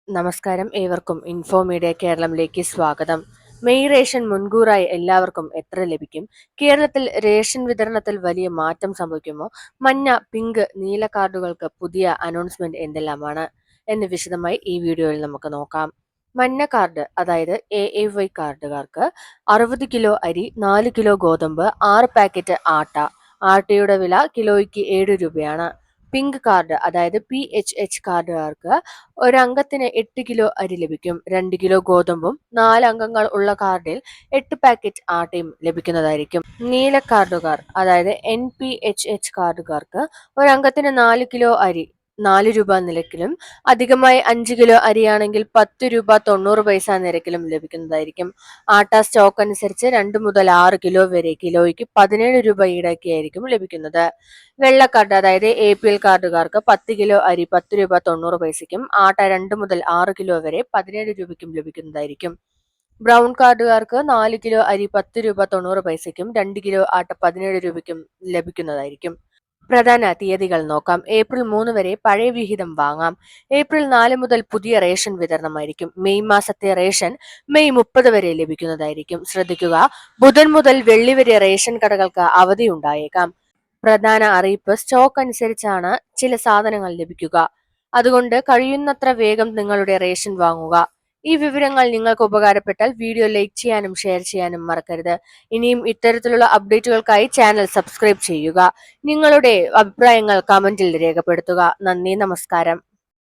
നമസ്കാരം, ഏവർക്കും info media കേരളത്തിലേക്ക് സ്വാഗതം. മെയ് റേഷൻ മുൻകൂറായി എല്ലാവർക്കും എത്ര ലഭിക്കും? കേരളത്തിൽ റേഷൻ വിതരണത്തിൽ വലിയ മാറ്റം സംഭവിക്കുമോ? മഞ്ഞ, പിങ്ക്, നീല കാർഡുകൾക്ക് പുതിയ അനൗൺസ്മെന്റ് എന്തെല്ലാമാണ് എന്ന് വിശദമായി ഈ വീഡിയോയിൽ നമുക്ക് നോക്കാം. മഞ്ഞ കാർഡ്, അതായത് AAY കാർഡുകാർക്ക് 60 കിലോ അരി, 4 കിലോ ഗോതമ്പ്, 6 പാക്കറ്റ് ആട്ട. ആട്ടയുടെ വില കിലോയ്ക്ക് 7 രൂപയാണ്. പിങ്ക് കാർഡ്, അതായത് PHH കാർഡുകാർക്ക് ഒരംഗത്തിന് 8 കിലോ അരി ലഭിക്കും, 2 കിലോ ഗോതമ്പും 4 അംഗങ്ങൾ ഉള്ള കാർഡിൽ 8 പാക്കറ്റ് ആട്ടയും ലഭിക്കുന്നതായിരിക്കും. നീല കാർഡുകാർ, അതായത് NPHH കാർഡുകാർക്ക് ഒരംഗത്തിന് 4 കിലോ അരി 4 രൂപ നിരക്കിലും അധികമായി 5 കിലോ അരിയാണെങ്കിൽ 10 രൂപ 90 പൈസ നിരക്കിലും ലഭിക്കുന്നതായിരിക്കും. ആട്ട സ്റ്റോക്ക് അനുസരിച്ച് 2 മുതൽ 6 കിലോ വരെ കിലോയ്ക്ക് 17 രൂപ ഈടാക്കിയായിരിക്കും ലഭിക്കുന്നത്. വെള്ള കാർഡ്, അതായത് APL കാർഡുകാർക്ക് 10 കിലോ അരി 10 രൂപ 90 പൈസയ്ക്കും ആട്ട 2 മുതൽ 6 കിലോ വരെ 17 രൂപയ്ക്കും ലഭിക്കുന്നതായിരിക്കും. ബ്രൗൺ കാർഡുകാർക്ക് 4 കിലോ അരി 10 രൂപ 90 പൈസയ്ക്കും 2 കിലോ ആട്ട 17 രൂപയ്ക്കും ലഭിക്കുന്നതായിരിക്കും. പ്രധാന തീയതികൾ നോക്കാം. ഏപ്രിൽ 3 വരെ പഴയ വിഹിതം വാങ്ങാം. ഏപ്രിൽ 4 മുതൽ പുതിയ റേഷൻ വിതരണമായിരിക്കും. മെയ് മാസത്തെ റേഷൻ മെയ് 30 വരെ ലഭിക്കുന്നതായിരിക്കും. ശ്രദ്ധിക്കുക, ബുധൻ മുതൽ വെള്ളി വരെ റേഷൻ കടകൾക്ക് അവധി ഉണ്ടായേക്കാം. പ്രധാന അറിയിപ്പ്: സ്റ്റോക്ക് അനുസരിച്ചാണ് ചില സാധനങ്ങൾ ലഭിക്കുക. അതുകൊണ്ട് കഴിയുന്നത്ര വേഗം നിങ്ങളുടെ റേഷൻ വാങ്ങുക. ഈ വിവരങ്ങൾ നിങ്ങൾക്ക് ഉപകാരപ്പെട്ടാൽ വീഡിയോ ലൈക്ക് ചെയ്യാനും ഷെയർ ചെയ്യാനും മറക്കരുത്. ഇനിയും ഇത്തരത്തിലുള്ള അപ്ഡേറ്റുകൾക്കായി ചാനൽ സബ്സ്ക്രൈബ് ചെയ്യുക. നിങ്ങളുടെ അഭിപ്രായങ്ങൾ കമന്റിൽ രേഖപ്പെടുത്തുക. നന്ദി, നമസ്കാരം.